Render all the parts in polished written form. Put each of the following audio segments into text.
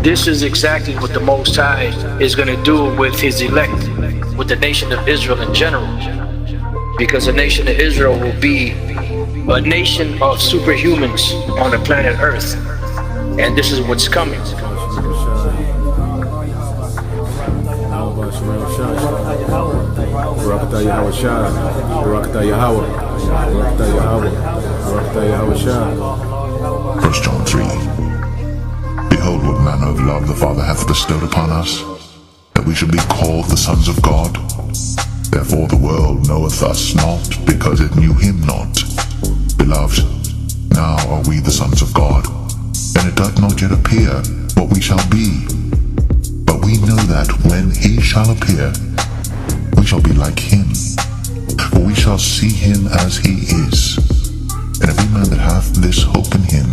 This is exactly what the Most High is going to do with his elect, with the nation of Israel in general. Because the nation of Israel will be a nation of superhumans on the planet Earth. And this is what's coming. YAHAWASHI, YAHAWAH, YAHAWASHI. 1 John 3. Behold, what manner of love the Father hath bestowed upon us, that we should be called the sons of God. Therefore the world knoweth us not, because it knew him not. Beloved, now are we the sons of God, and it doth not yet appear what we shall be. But we know that when he shall appear, we shall be like him, for we shall see him as he is. And every man that hath this hope in him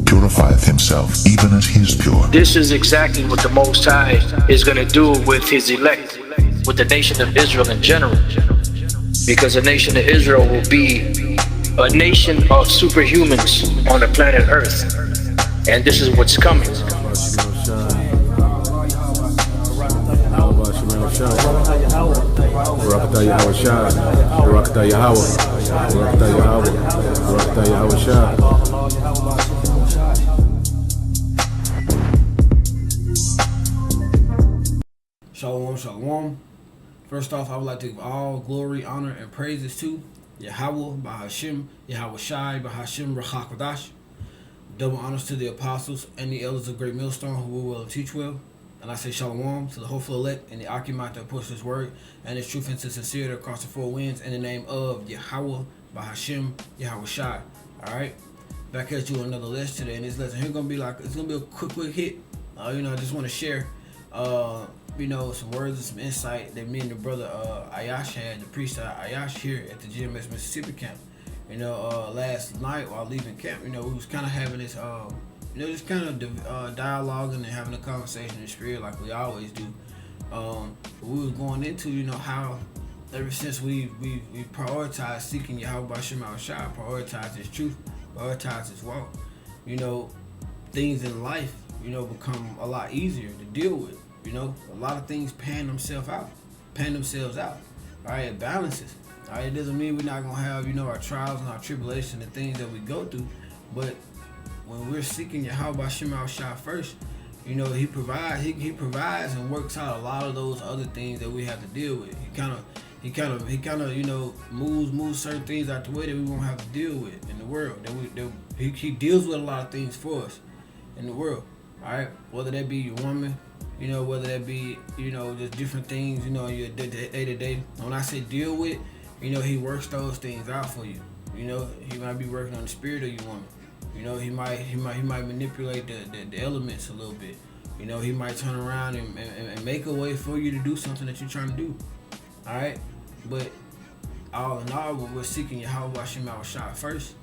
purifieth himself, even as he is pure. This is exactly what the Most High is going to do with his elect, with the nation of Israel in general. Because the nation of Israel will be a nation of superhumans on the planet Earth. And this is what's coming. Shalawam, shalawam. First off, I would like to give all glory, honor, and praises to YAHAWAH, Bahasham, YAHAWASHI, Bahasham, KADASH. Double honors to the apostles and the elders of Great Millstone who will well and teach well. And I say Shalawam to the hopeful elect and the occupant that push his word and his truth into sincerity across the four winds in the name of YAHAWAH, Bahasham, YAHAWASHI. Alright? Back at you on another list today, and this lesson here gonna be it's gonna be a quick hit. I just want to share some words and some insight that me and the brother Ayash had, the priest Ayash here at the GMS Mississippi camp. Last night while leaving camp, we was kind of having this just kind of dialoguing and having a conversation in the spirit like we always do. We was going into, how ever since we prioritized seeking YAHAWASHI, prioritize his truth, prioritize his walk, things in life, become a lot easier to deal with. A lot of things pan themselves out. All right, it balances. All right, it doesn't mean we're not gonna have, our trials and our tribulations and things that we go through, but when we're seeking YAHAWASHI first, he provides and works out a lot of those other things that we have to deal with. He kind of moves certain things out the way that we won't have to deal with in the world. He deals with a lot of things for us in the world. All right, whether that be your woman, whether that be just different things, your day to day. When I say deal with, he works those things out for you. He might be working on the spirit of your woman. He might manipulate the elements a little bit. He might turn around and make a way for you to do something that you're trying to do. All right, but all in all, we're seeking YAHAWASHI first.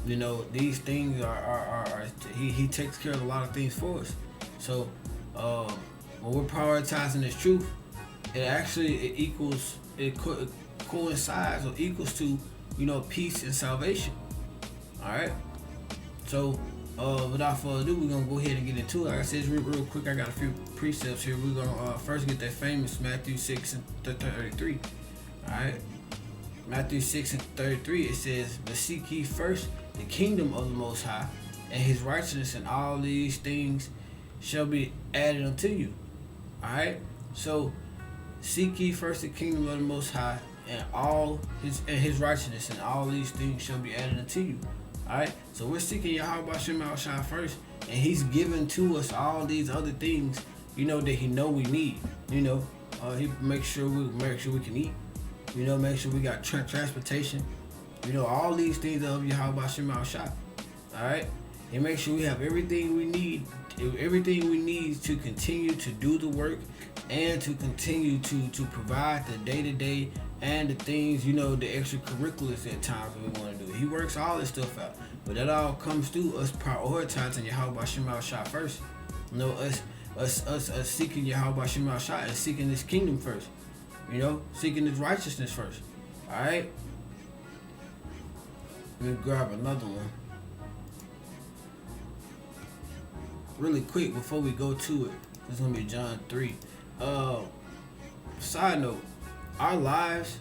These things are he takes care of a lot of things for us. So when we're prioritizing this truth, it coincides or equals to peace and salvation. All right. So without further ado, we're gonna go ahead and get into it. Like I said, real quick, I got a few precepts here. We're gonna first get that famous Matthew 6:33. All right. Matthew 6:33, it says, "But seek ye first the kingdom of the Most High, and his righteousness, and all these things shall be added unto you." All right. So seek ye first the kingdom of the Most High, and his righteousness, and all these things shall be added unto you. All right. So we're seeking YAHAWASHI first, and he's given to us all these other things, that he know we need. He makes sure we can eat. Make sure we got transportation. All these things of YAHAWASHI. All right. He makes sure we have everything we need to continue to do the work and to continue to provide the day-to-day and the things, the extracurriculars at times that we want to do. He works all this stuff out. But that all comes through us prioritizing YAHAWASHI first. Us seeking YAHAWASHI and seeking his kingdom first. Seeking his righteousness first. Alright? Let me grab another one. really quick before we go to it. It's gonna be John 3. Side note, our lives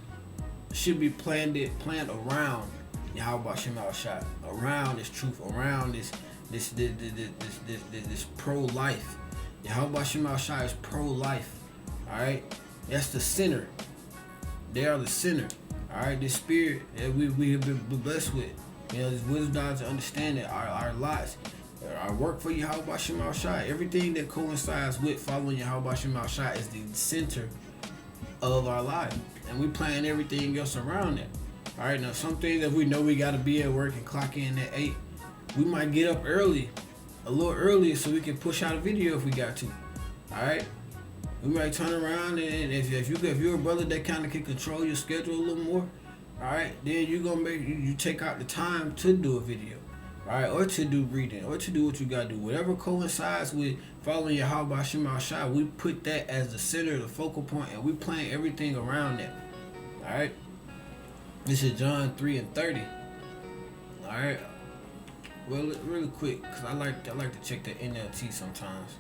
should be planned around Yahweh Shai, around this truth, around this pro-life. Yahweh Shai is pro-life. Alright? That's the center. They are the center. Alright, this spirit that we have been blessed with. This wisdom to understand that our lives, our work for Yahweh Shai, everything that coincides with following Yahweh Shai is the center of our life. And we plan everything else around that. Alright, now some things that we know we gotta be at work and clock in at 8, we might get up early, a little earlier, so we can push out a video if we got to. Alright? We might turn around, and if you're a brother that kind of can control your schedule a little more, alright, then you're gonna make you take out the time to do a video, alright, or to do reading, or to do what you gotta do. Whatever coincides with following Yahweh Shai, we put that as the center, the focal point, and we plan everything around that. Alright? This is John 3:30. Alright. Well, really quick, because I like to check the NLT sometimes.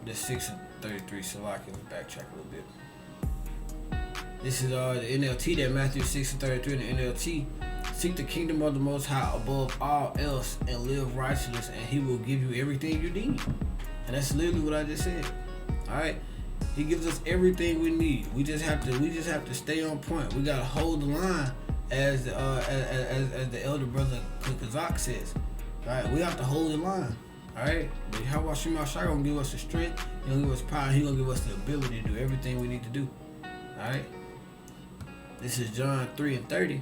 The 6:33, so I can backtrack a little bit. This is the NLT, that Matthew 6:33 in the NLT. Seek the kingdom of the Most High above all else and live righteousness, and He will give you everything you need. And that's literally what I just said. Alright? He gives us everything we need. We just have to stay on point. We gotta hold the line, as the elder brother Kazak says. Alright, we have to hold the line. Alright? But Yahweh Shai gonna give us the strength, He gonna give us power, He gonna give us the ability to do everything we need to do. Alright? This is John 3:30.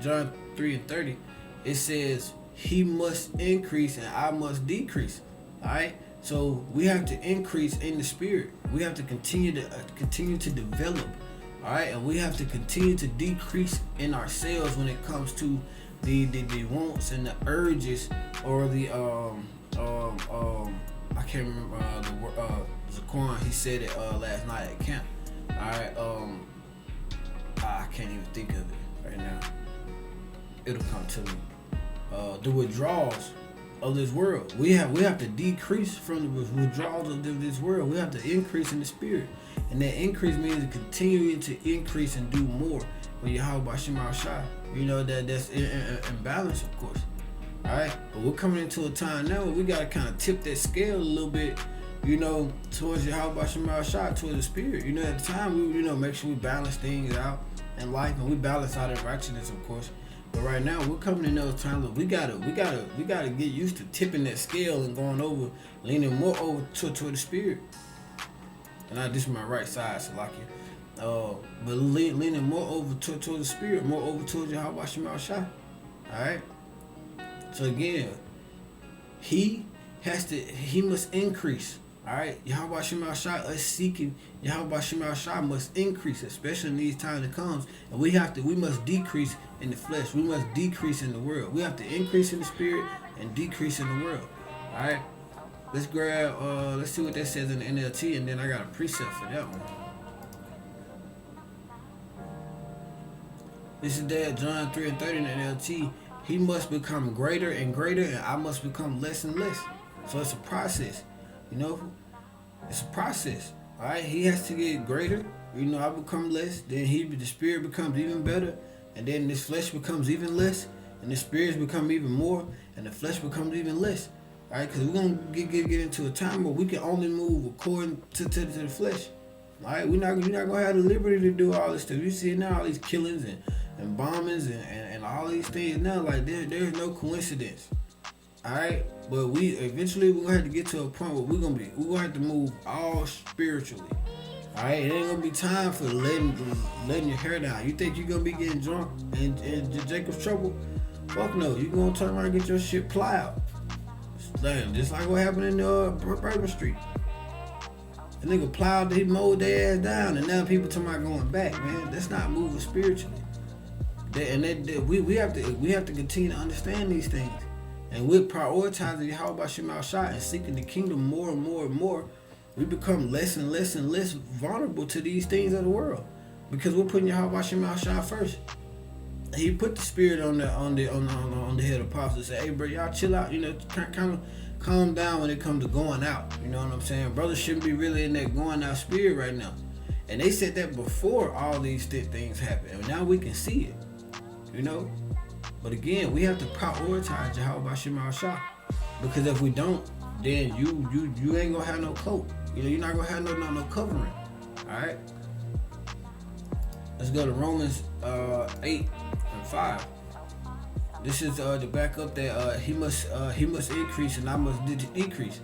John 3:30. It says, He must increase and I must decrease. Alright? So we have to increase in the spirit. We have to continue to develop. Alright? And we have to continue to decrease in ourselves when it comes to the wants and the urges, or the I can't remember the word. Zaquan, he said it last night at camp. Alright, I can't even think of it right now. It'll come to me. The withdrawals of this world. We have to decrease from the withdrawals of this world. We have to increase in the spirit. And that increase means continuing to increase and do more for Yahweh Shai. That's in balance, of course. Alright? But we're coming into a time now where we gotta kind of tip that scale a little bit, towards Yahweh Shai, towards the spirit. At the time we make sure we balance things out in life, and we balance out in righteousness, of course. But right now we're coming in those times where we gotta get used to tipping that scale and going over, leaning more over toward the spirit. And this is my right side, so like it. But leaning more over toward the spirit, more over towards Yahweh Shai. Alright? So again, he must increase. Alright? Yahweh Shai, us seeking Yahweh Shai must increase, especially in these times that comes. And we must decrease in the flesh. We must decrease in the world. We have to increase in the spirit and decrease in the world. Alright? Let's grab let's see what that says in the NLT, and then I got a precept for that one. This is that John 3:30 in the NLT. He must become greater and greater, and I must become less and less. So it's a process. It's a process. Alright, he has to get greater. I become less. Then the spirit becomes even better, and then this flesh becomes even less, and the spirits become even more, and the flesh becomes even less. Alright, because we're gonna get into a time where we can only move according to the flesh. Alright, you're not gonna have the liberty to do all this stuff. You see now all these killings and bombings and all these things now. Like there's no coincidence. Alright, but we're gonna have to get to a point where we're gonna have to move all spiritually. Alright, it ain't gonna be time for letting your hair down. You think you're gonna be getting drunk and Jacob's trouble? Fuck no, you gonna turn around and get your shit plowed. Just like what happened in Bourbon Street. The nigga plowed, he mowed their ass down, and now people talking about going back, man. That's not moving spiritually. We have to continue to understand these things. And with prioritizing Yahweh Shai and seeking the kingdom more and more and more, we become less and less and less vulnerable to these things of the world, because we're putting Yahweh Shai first. He put the spirit on the head of apostles. Say, hey bro, y'all chill out. Kind calm down when it comes to going out. You know what I'm saying? Brothers shouldn't be really in that going out spirit right now. And they said that before all these things happen. And now we can see it. You know? But again, we have to prioritize YAHAWASHI. Because if we don't, then you ain't gonna have no coat. You know, you're not gonna have no covering. Alright? Let's go to Romans 8:5. This is the backup that he must increase and I must decrease.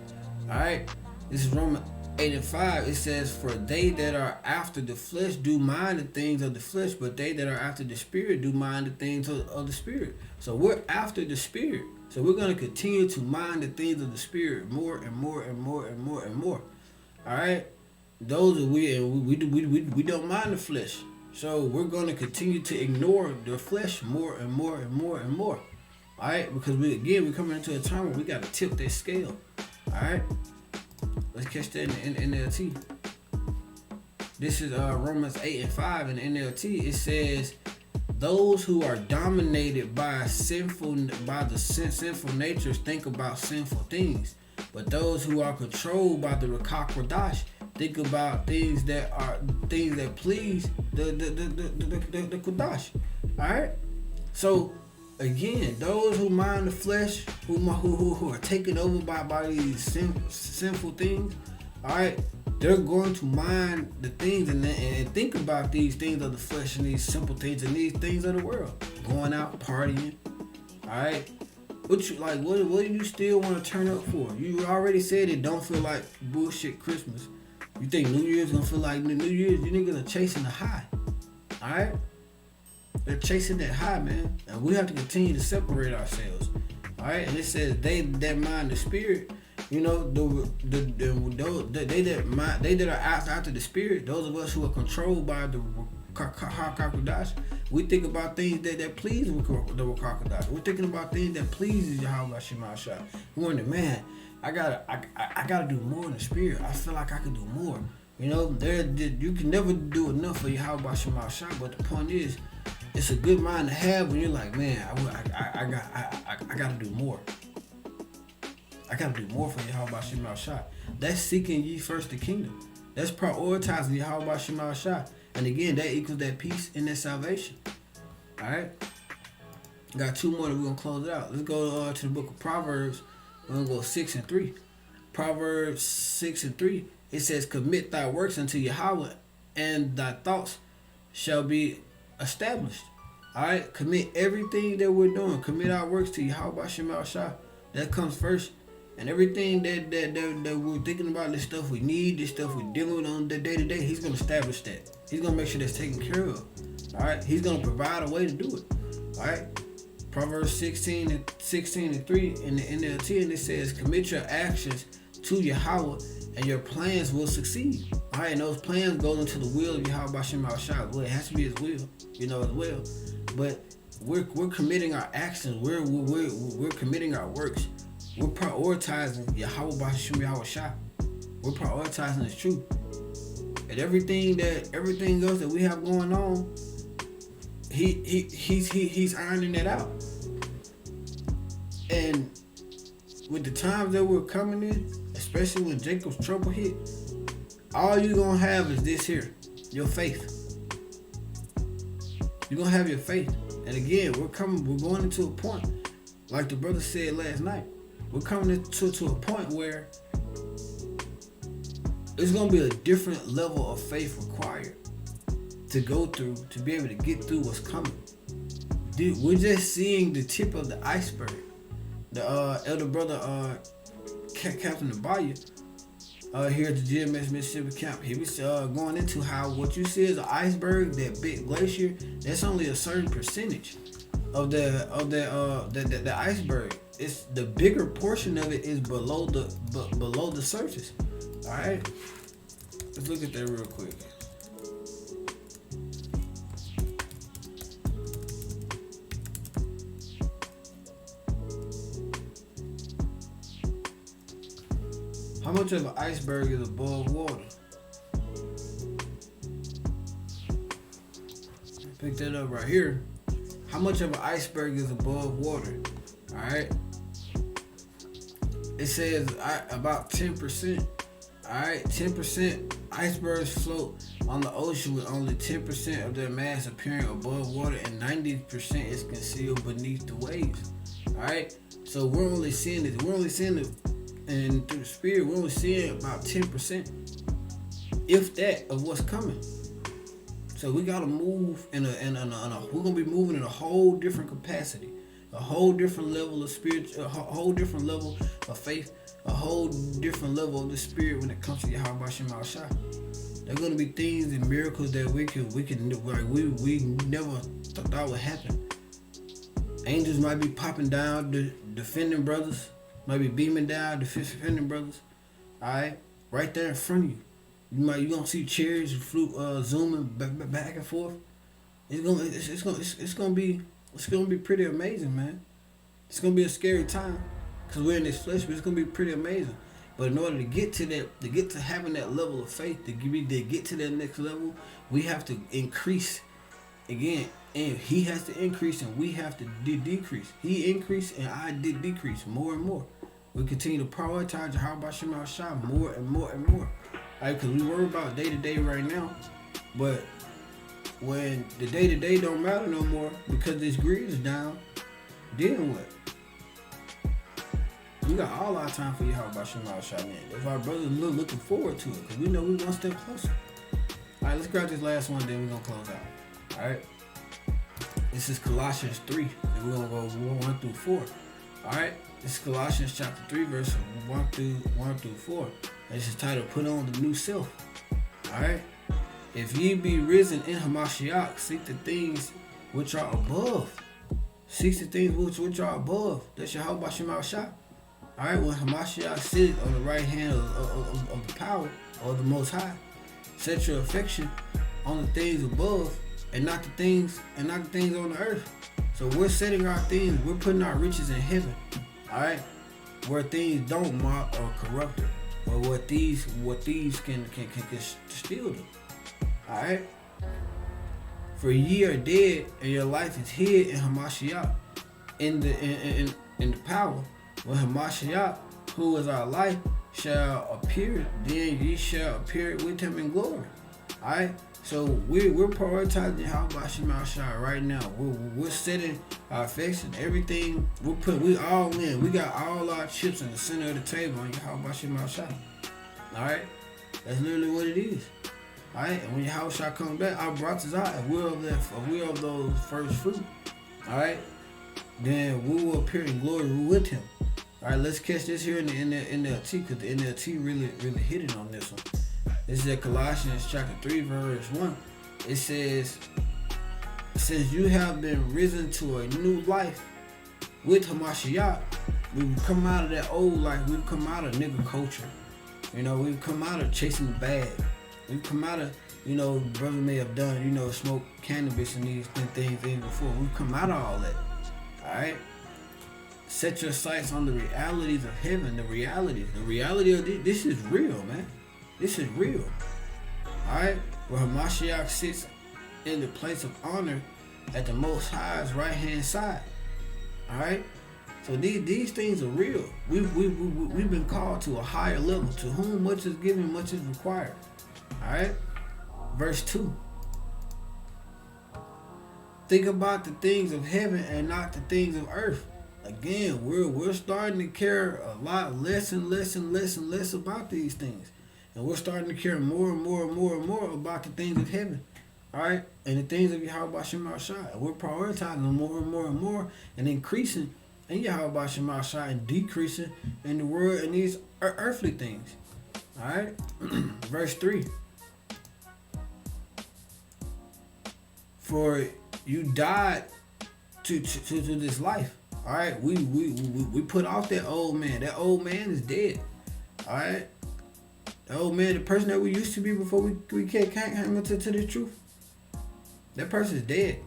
Alright? This is Romans 8:5. It says, for they that are after the flesh do mind the things of the flesh, but they that are after the spirit do mind the things of the spirit. So we're after the spirit. So we're going to continue to mind the things of the spirit more and more and more and more and more. Alright? Those are we don't mind the flesh. So we're going to continue to ignore the flesh more and more and more and more. Alright? Because we're coming into a time where we got to tip that scale. Alright? Let's catch that in the NLT. This is Romans 8:5 in the NLT. It says, those who are dominated by the sinful natures think about sinful things. But those who are controlled by the QADASH think about things that please the QADASH. Alright? So again, those who mind the flesh, who are taken over by these sinful things, alright, they're going to mind the things and think about these things of the flesh and these simple things and these things of the world. Going out, partying, alright? What do you still want to turn up for? You already said it don't feel like bullshit Christmas. You think New Year's gonna feel like New Year's? You niggas are chasing the high, alright? They're chasing that high, man. And we have to continue to separate ourselves. Alright? And it says they that mind the spirit, you know, they that are after the spirit, those of us who are controlled by the QADASH, we think about things that please the QADASH. We're thinking about things that pleases YAHAWASHI. We're wondering, man, I gotta do more in the spirit. I feel like I can do more. You know, you can never do enough for YAHAWASHI, but the point is, it's a good mind to have when you're like, man, I gotta do more. I gotta do more for YAHAWASHI. That's seeking ye first the kingdom. That's prioritizing YAHAWASHI. And again, that equals that peace and that salvation. Alright? Got two more that we're gonna close it out. Let's go to the book of Proverbs. We're gonna go 6:3. Proverbs 6:3. It says, commit thy works unto Yahweh, and thy thoughts shall be established. Alright, commit everything that we're doing. Commit our works to YAHAWASHI. That comes first. And everything that we're thinking about, this stuff we need, this stuff we're dealing with on the day to day, he's gonna establish that. He's gonna make sure that's taken care of. Alright, he's gonna provide a way to do it. Alright. Proverbs 16:3 in the NLT, and it says, commit your actions to Yahweh and your plans will succeed. Alright, and those plans go into the will of YAHAWASHI. Well, it has to be his will, you know, as well. But we're committing our actions, we're committing our works. We're prioritizing YAHAWASHI. We're prioritizing the truth. And everything else that we have going on, he's ironing that out. And with the times that we're coming in, especially when Jacob's trouble hit, all you're gonna have is this here, your faith. You're gonna have your faith. And again, we're going into a point, like the brother said last night. We're coming to a point where it's going to be a different level of faith required to go through, to be able to get through what's coming. Dude, we're just seeing the tip of the iceberg. The elder brother, Captain Abaya, here at the GMS Mississippi camp, he was going into how what you see as an iceberg, that big glacier, that's only a certain percentage of the iceberg. It's the bigger portion of it is below the surface. All right, let's look at that real quick. How much of an iceberg is above water? Pick that up right here. How much of an iceberg is above water? All right. it says about 10%. Alright, 10% icebergs float on the ocean with only 10% of their mass appearing above water and 90% is concealed beneath the waves. Alright, so we're only seeing it. And through the spirit, we're only seeing about 10%, if that, of what's coming. So we gotta move we're gonna be moving in a whole different capacity, a whole different level of spirit, a whole different level of faith, a whole different level of the spirit when it comes to YAHAWASHI. There are gonna be things and miracles that we never thought would happen. Angels might be popping down, defending brothers, might be beaming down, defending brothers. Alright, right there in front of you. You gonna see chariots zooming back and forth. It's gonna be pretty amazing, man. It's gonna be a scary time because we're in this flesh, but it's gonna be pretty amazing. But in order to get to that, to get to having that level of faith, to get to that next level, we have to increase again, and he has to increase, and we have to decrease. He increased, and I did decrease more and more. We continue to prioritize YAHAWASHI more and more and more. Right, because we worry about day-to-day right now, but when the day-to-day don't matter no more because this greed is down, then what? We got all our time for YAHAWASHI, man. If our brothers looking forward to it, because we know we one step closer. All right, let's grab this last one, then we're going to close out. All right? This is Colossians 3, and we're going to go 1 through 4. All right? This is Colossians chapter 3, verse 1 through 4. This is titled, Put on the New Self. Alright? If ye be risen in Hamashiach, seek the things which are above. Seek the things which are above. That's YAHAWASHI. Alright? When Hamashiach sits on the right hand of the power of the Most High, set your affection on the things above and not the things on the earth. So we're setting our things, we're putting our riches in heaven. Alright? Where things don't mock or corrupt it. Or what these can steal them. Alright? For ye are dead, and your life is hid in Hamashiach, in the power. When Hamashiach, who is our life, shall appear, then ye shall appear with him in glory. Alright? So we're prioritizing YAHAWASHI right now. We're setting our affection, everything. We all in. We got all our chips in the center of the table on YAHAWASHI. Alright? That's literally what it is. Alright? And when YAHAWASHI comes back, our brothers out, and we're of those first fruit. Alright? Then we will appear in glory with him. Alright, let's catch this here in the NLT, because the NLT really hit it on this one. This is at Colossians chapter 3, verse 1. It says, since you have been risen to a new life with Hamashiach, we've come out of that old life. We've come out of nigga culture. You know, we've come out of chasing the bag. We've come out of, brother may have done, smoke cannabis and these things before. We've come out of all that. Alright? Set your sights on the realities of heaven. The reality of this is real, man. This is real. Alright? Where Hamashiach sits in the place of honor at the Most High's right hand side. Alright? So these things are real. We've been called to a higher level. To whom much is given, much is required. Alright? Verse 2. Think about the things of heaven and not the things of earth. Again, we're starting to care a lot less and less about these things. And we're starting to care more and more about the things of heaven. Alright? And the things of YAHAWASHI. And we're prioritizing them more and more and increasing in YAHAWASHI and decreasing in the world and these earthly things. Alright? Verse 3. For you died to this life. Alright? We put off that old man. That old man is dead. Alright? The old man, the person that we used to be before we can't come into the truth. That person is dead.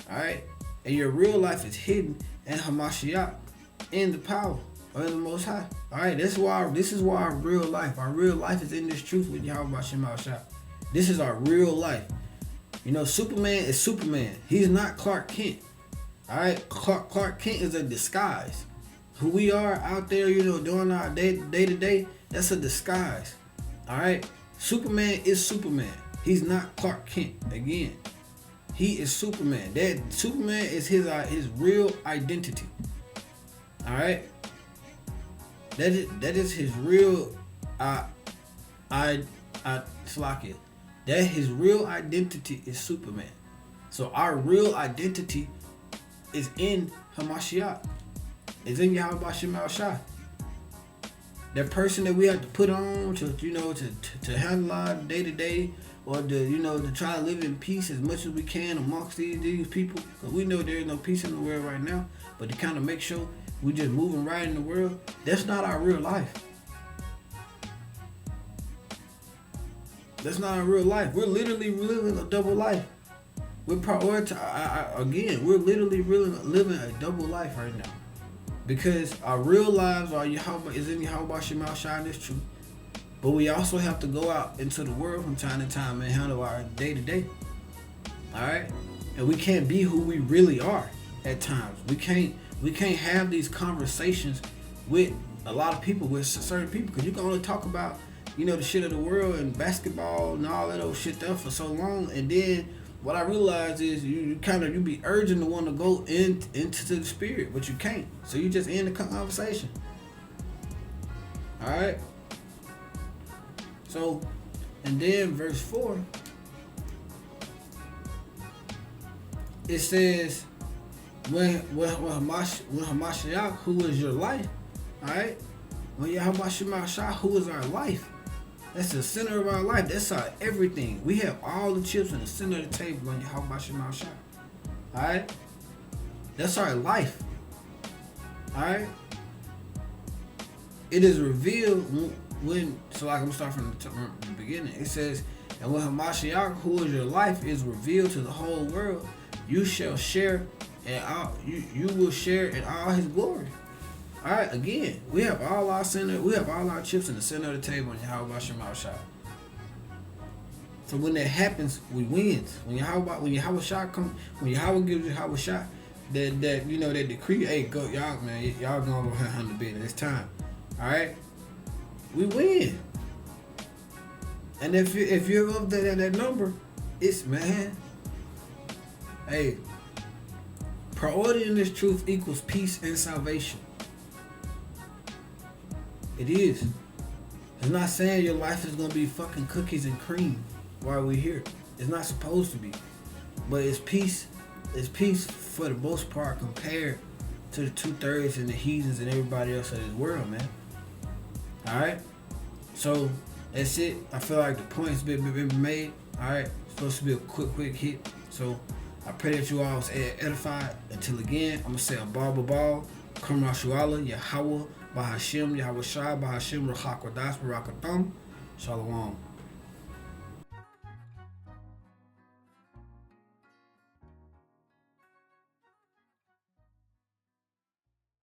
Alright? And your real life is hidden in Hamashiach, in the power of the Most High. Alright, this is why our real life is in this truth with YAHAWASHI. This is our real life. Superman is Superman. He's not Clark Kent. Alright, Clark Kent is a disguise. who we are out there, doing our day to day, that's a disguise. Alright? Superman is Superman. He's not Clark Kent. Again. He is Superman. That Superman is his real identity. Alright? That is his real Slakia. That his real identity is Superman. So our real identity is in Hamashiach. It's in YAHAWASHI. That person that we have to put on to handle our day to day, or to try to live in peace as much as we can amongst these people. Because we know there is no peace in the world right now. But to kind of make sure we just moving right in the world, that's not our real life. That's not our real life. We're literally living a double life. We're we're literally living a double life right now. Because our real lives is in YAHAWASHI, and it's true. But we also have to go out into the world from time to time and handle our day to day. Alright? And we can't be who we really are at times. We can't have these conversations with a lot of people, with certain people, because you can only talk about the shit of the world and basketball and all that old shit there for so long, and then what I realize is you be urging the one to go into the spirit, but you can't. So you just end the conversation. Alright? So, and then verse 4, it says, when Hamashiach, who is your life, alright? When YAHAWASHI, who is our life? That's the center of our life. That's our everything. We have all the chips in the center of the table on YAHAWASHI. Alright? That's our life. Alright? It is revealed when, so like I'm going to start from the beginning. It says, and when Hamashiach, who is your life, is revealed to the whole world, you shall share you will share in all his glory. Alright, again, we have all our chips in the center of the table on YAHAWASHI. So when that happens, we win. When Yahweh gives you YAHAWASHI, that decree, hey, go, y'all, man, y'all gonna go handle business. It's time. Alright? We win. And if you're up there that number, it's, man, hey, priority in this truth equals peace and salvation. It is. It's not saying your life is gonna be fucking cookies and cream while we're here. It's not supposed to be. But it's peace. It's peace for the most part compared to the 2/3 and the heathens and everybody else in this world, man. Alright? So that's it. I feel like the point's been made. Alright? It's supposed to be a quick hit. So I pray that you all was edified. Until again, I'm gonna say a ball. Yasharahla, Yahawah, Bahasham, YAHAWASHI, Bahasham, KJV Barak, Atham. Shalawam.